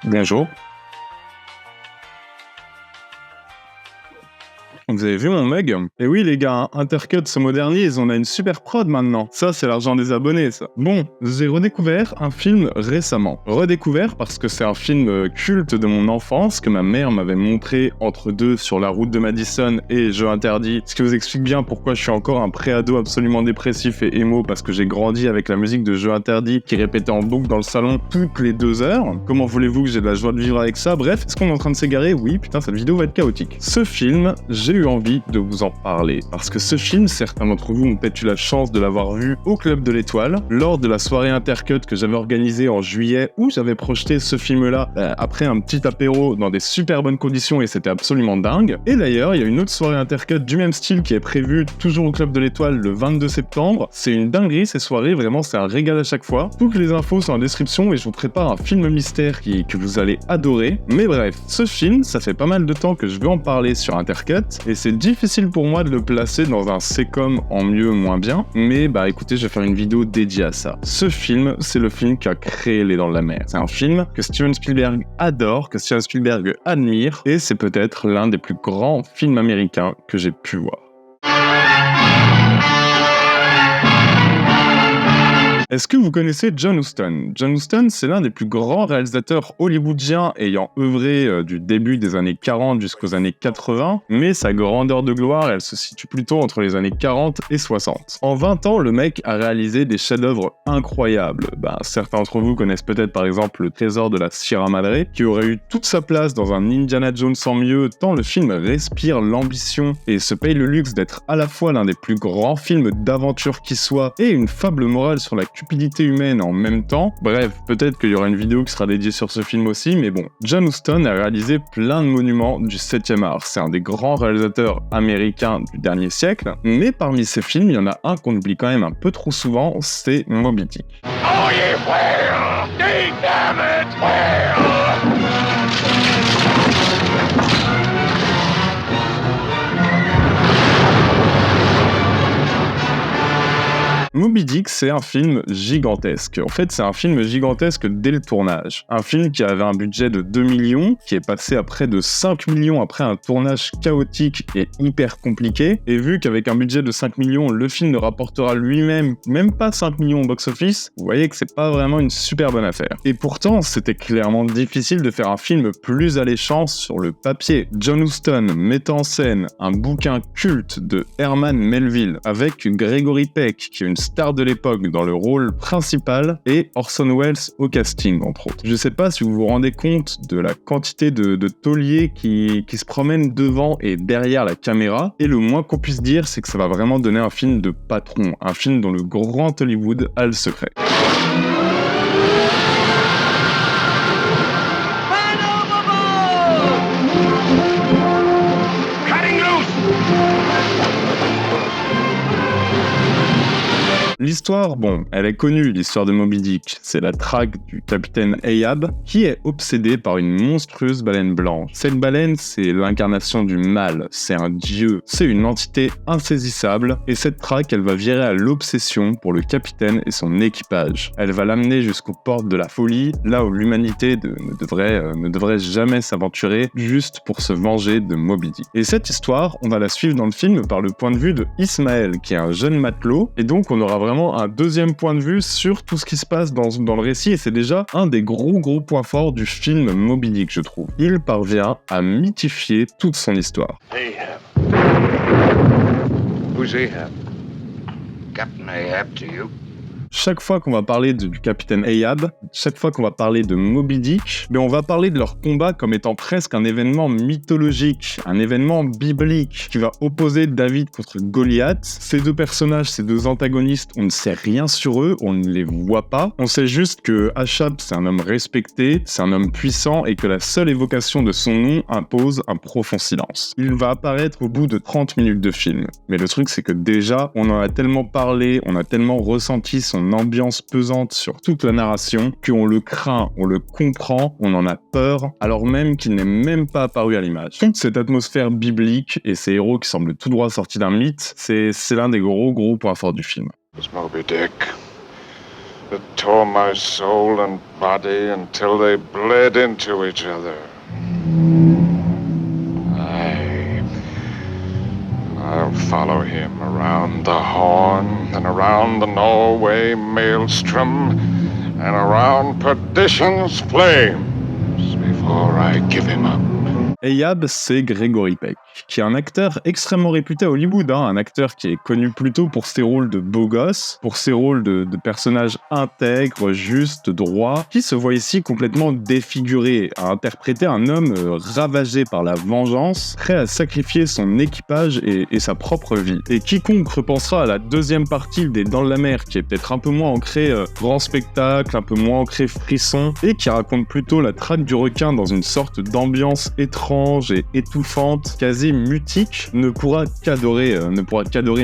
Bonjour. Vous avez vu mon mug? Et oui les gars, Intercut se modernise, on a une super prod maintenant. Ça c'est l'argent des abonnés ça. Bon, j'ai redécouvert un film récemment. Redécouvert parce que c'est un film culte de mon enfance que ma mère m'avait montré entre deux sur la route de Madison et Jeux interdits. Ce qui vous explique bien pourquoi je suis encore un pré-ado absolument dépressif et émo parce que j'ai grandi avec la musique de Jeux interdits qui répétait en boucle dans le salon toutes les 2 heures. Comment voulez-vous que j'ai de la joie de vivre avec ça? Bref, est-ce qu'on est en train de s'égarer? Oui, putain cette vidéo va être chaotique. Ce film, j'ai eu envie de vous en parler parce que ce film, certains d'entre vous ont peut-être eu la chance de l'avoir vu au Club de l'Étoile lors de la soirée Intercut que j'avais organisée en juillet où j'avais projeté ce film-là après un petit apéro dans des super bonnes conditions et c'était absolument dingue. Et d'ailleurs, il y a une autre soirée Intercut du même style qui est prévue toujours au Club de l'Étoile le 22 septembre. C'est une dinguerie ces soirées, vraiment c'est un régal à chaque fois. Toutes les infos sont en description et je vous prépare un film mystère que vous allez adorer. Mais bref, ce film, ça fait pas mal de temps que je veux en parler sur Intercut et c'est difficile pour moi de le placer dans un C-com en mieux moins bien, mais bah écoutez, je vais faire une vidéo dédiée à ça. Ce film, c'est le film qui a créé Les Dents de la Mer. C'est un film que Steven Spielberg adore, que Steven Spielberg admire, et c'est peut-être l'un des plus grands films américains que j'ai pu voir. Est-ce que vous connaissez John Huston? John Huston, c'est l'un des plus grands réalisateurs hollywoodiens ayant œuvré du début des années 40 jusqu'aux années 80, mais sa grandeur de gloire, elle se situe plutôt entre les années 40 et 60. En 20 ans, le mec a réalisé des chefs-d'œuvre incroyables. Certains d'entre vous connaissent peut-être par exemple Le Trésor de la Sierra Madre, qui aurait eu toute sa place dans un Indiana Jones sans mieux, tant le film respire l'ambition et se paye le luxe d'être à la fois l'un des plus grands films d'aventure qui soit et une fable morale sur la cupidité humaine en même temps. Bref, peut-être qu'il y aura une vidéo qui sera dédiée sur ce film aussi, mais bon. John Huston a réalisé plein de monuments du 7e art. C'est un des grands réalisateurs américains du dernier siècle, mais parmi ses films, il y en a un qu'on oublie quand même un peu trop souvent, c'est Moby Dick. Oh yeah, well, damn it, well. Moby Dick, c'est un film gigantesque. En fait, c'est un film gigantesque dès le tournage. Un film qui avait un budget de 2 millions, qui est passé à près de 5 millions après un tournage chaotique et hyper compliqué. Et vu qu'avec un budget de 5 millions, le film ne rapportera lui-même même pas 5 millions au box-office, vous voyez que c'est pas vraiment une super bonne affaire. Et pourtant, c'était clairement difficile de faire un film plus alléchant sur le papier. John Huston met en scène un bouquin culte de Herman Melville avec Gregory Peck, qui est une star de l'époque dans le rôle principal, et Orson Welles au casting, entre autres. Je sais pas si vous vous rendez compte de la quantité de tauliers qui se promènent devant et derrière la caméra, et le moins qu'on puisse dire, c'est que ça va vraiment donner un film de patron, un film dont le grand Hollywood a le secret. L'histoire, bon, elle est connue, l'histoire de Moby Dick. C'est la traque du capitaine Ahab qui est obsédé par une monstrueuse baleine blanche. Cette baleine, c'est l'incarnation du mal, c'est un dieu, c'est une entité insaisissable, et cette traque, elle va virer à l'obsession pour le capitaine et son équipage. Elle va l'amener jusqu'aux portes de la folie, là où l'humanité ne devrait jamais s'aventurer, juste pour se venger de Moby Dick. Et cette histoire, on va la suivre dans le film par le point de vue de Ismaël, qui est un jeune matelot, et donc on aura vraiment un deuxième point de vue sur tout ce qui se passe dans le récit, et c'est déjà un des gros points forts du film Moby Dick, je trouve. Il parvient à mythifier toute son histoire. Ahab. Who's Ahab? Captain Ahab to you? Chaque fois qu'on va parler du capitaine Ahab, chaque fois qu'on va parler de Moby Dick, on va parler de leur combat comme étant presque un événement mythologique, un événement biblique qui va opposer David contre Goliath. Ces deux personnages, ces deux antagonistes, on ne sait rien sur eux, on ne les voit pas. On sait juste que Ahab, c'est un homme respecté, c'est un homme puissant et que la seule évocation de son nom impose un profond silence. Il va apparaître au bout de 30 minutes de film. Mais le truc, c'est que déjà, on en a tellement parlé, on a tellement ressenti son ambiance pesante sur toute la narration qu'on le craint, on le comprend, on en a peur, alors même qu'il n'est même pas apparu à l'image. Toute cette atmosphère biblique et ces héros qui semblent tout droit sortis d'un mythe, c'est l'un des gros points forts du film. It's Moby Dick. that tore my soul and body until they bled into each other. I'll follow him around the Horn and around the Norway Maelstrom and around perdition's flames before I give him up. Ehab, c'est Gregory Peck, qui est un acteur extrêmement réputé à Hollywood, un acteur qui est connu plutôt pour ses rôles de beau gosse, pour ses rôles de personnages intègres, justes, droits, qui se voit ici complètement défiguré, à interpréter un homme ravagé par la vengeance, prêt à sacrifier son équipage et sa propre vie. Et quiconque repensera à la deuxième partie des Dents de la Mer, qui est peut-être un peu moins ancrée grand spectacle, un peu moins ancrée frisson, et qui raconte plutôt la traque du requin dans une sorte d'ambiance étrange et étouffante, quasi mutique, ne pourra qu'adorer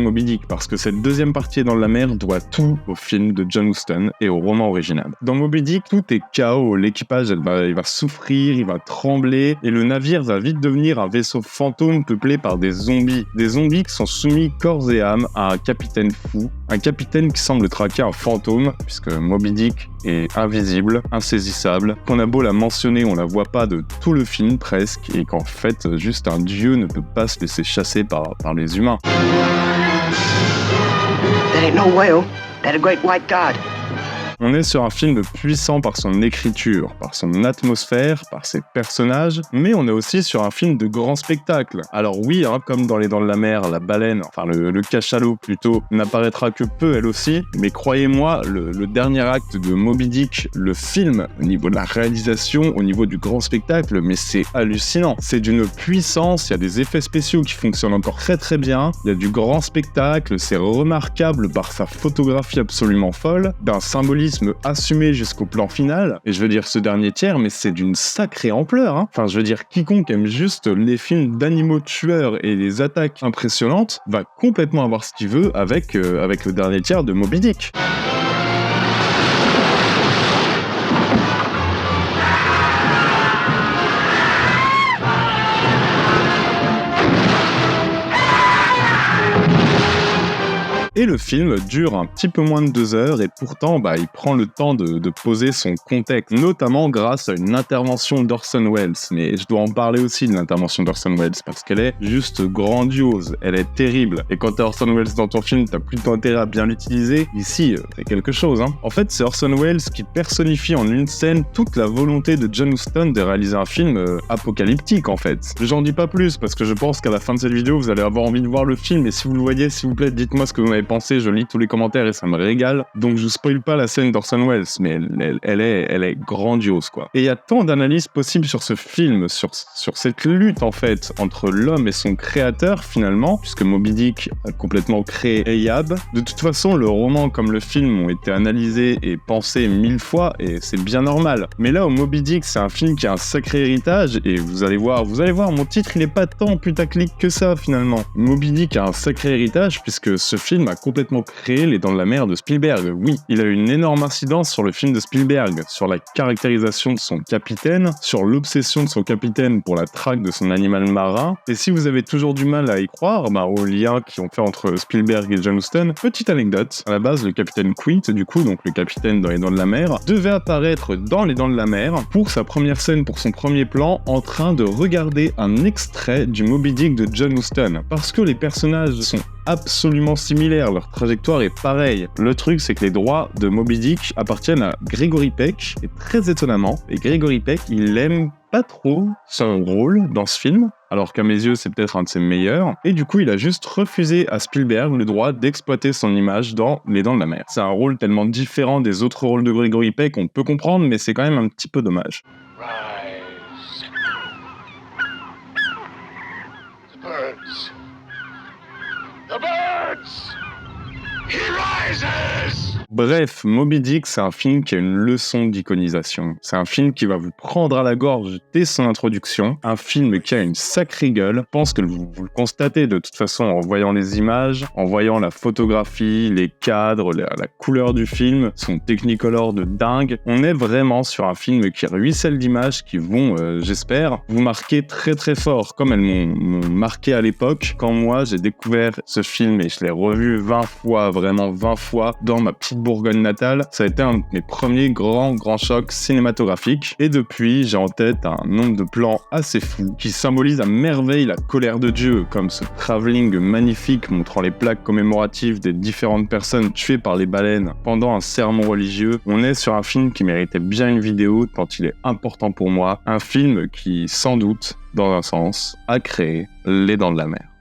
Moby Dick, parce que cette deuxième partie dans la mer doit tout au film de John Huston et au roman original. Dans Moby Dick, tout est chaos, l'équipage il va souffrir, il va trembler, et le navire va vite devenir un vaisseau fantôme peuplé par des zombies qui sont soumis corps et âme à un capitaine fou, un capitaine qui semble traquer un fantôme, puisque Moby Dick est invisible, insaisissable, qu'on a beau la mentionner, on la voit pas de tout le film presque, et qu'en fait, juste un dieu ne peut pas se laisser chasser par les humains. That ain't no whale. That a great white god. On est sur un film puissant par son écriture, par son atmosphère, par ses personnages, mais on est aussi sur un film de grand spectacle. Alors oui, comme dans Les Dents de la Mer, la baleine, enfin le cachalot plutôt, n'apparaîtra que peu elle aussi, mais croyez-moi, le dernier acte de Moby Dick, le film, au niveau de la réalisation, au niveau du grand spectacle, mais c'est hallucinant. C'est d'une puissance, il y a des effets spéciaux qui fonctionnent encore très très bien, il y a du grand spectacle, c'est remarquable par sa photographie absolument folle, d'un symbolisme assumé jusqu'au plan final, et je veux dire ce dernier tiers, mais c'est d'une sacrée ampleur, Enfin, je veux dire, quiconque aime juste les films d'animaux tueurs et les attaques impressionnantes va complètement avoir ce qu'il veut avec le dernier tiers de Moby Dick. Et le film dure un petit peu moins de 2 heures et pourtant il prend le temps de poser son contexte, notamment grâce à une intervention d'Orson Welles. Mais je dois en parler aussi de l'intervention d'Orson Welles parce qu'elle est juste grandiose, elle est terrible. Et quand t'as Orson Welles dans ton film, t'as plutôt intérêt à bien l'utiliser. Ici, c'est quelque chose. En fait, c'est Orson Welles qui personnifie en une scène toute la volonté de John Huston de réaliser un film apocalyptique en fait. J'en dis pas plus parce que je pense qu'à la fin de cette vidéo, vous allez avoir envie de voir le film et si vous le voyez, s'il vous plaît, dites-moi ce que vous en avez pensé, je lis tous les commentaires et ça me régale. Donc je vous spoil pas la scène d'Orson Welles, mais elle est grandiose quoi. Et il y a tant d'analyses possibles sur ce film, sur cette lutte en fait entre l'homme et son créateur finalement, puisque Moby Dick a complètement créé Ehab. De toute façon, le roman comme le film ont été analysés et pensés 1000 fois et c'est bien normal. Mais là, au Moby Dick, c'est un film qui a un sacré héritage et vous allez voir, mon titre il est pas tant putaclic que ça finalement. Moby Dick a un sacré héritage puisque ce film a complètement créé Les Dents de la Mer de Spielberg. Oui, il a eu une énorme incidence sur le film de Spielberg, sur la caractérisation de son capitaine, sur l'obsession de son capitaine pour la traque de son animal marin. Et si vous avez toujours du mal à y croire, aux liens qu'ils ont fait entre Spielberg et John Huston, petite anecdote, à la base, le capitaine Quint, du coup, donc le capitaine dans Les Dents de la Mer, devait apparaître dans Les Dents de la Mer pour sa première scène, pour son premier plan, en train de regarder un extrait du Moby Dick de John Huston. Parce que les personnages sont absolument similaires, leur trajectoire est pareille. Le truc, c'est que les droits de Moby Dick appartiennent à Gregory Peck, et très étonnamment, et Gregory Peck, il aime pas trop son rôle dans ce film, alors qu'à mes yeux, c'est peut-être un de ses meilleurs, et du coup, il a juste refusé à Spielberg le droit d'exploiter son image dans Les Dents de la Mer. C'est un rôle tellement différent des autres rôles de Gregory Peck, on peut comprendre, mais c'est quand même un petit peu dommage. Rise. The birds. The birds! He rises! Bref, Moby Dick, c'est un film qui a une leçon d'iconisation. C'est un film qui va vous prendre à la gorge dès son introduction. Un film qui a une sacrée gueule. Je pense que vous le constatez de toute façon en voyant les images, en voyant la photographie, les cadres, la couleur du film, son technicolor de dingue. On est vraiment sur un film qui ruisselle d'images qui vont, j'espère, vous marquer très très fort, comme elles m'ont marqué à l'époque, quand moi j'ai découvert ce film et je l'ai revu 20 fois, vraiment 20 fois, dans ma petite Bourgogne natale, ça a été un de mes premiers grands chocs cinématographiques. Et depuis, j'ai en tête un nombre de plans assez fou qui symbolisent à merveille la colère de Dieu, comme ce travelling magnifique montrant les plaques commémoratives des différentes personnes tuées par les baleines pendant un sermon religieux. On est sur un film qui méritait bien une vidéo tant il est important pour moi. Un film qui, sans doute, dans un sens, a créé Les Dents de la Mer.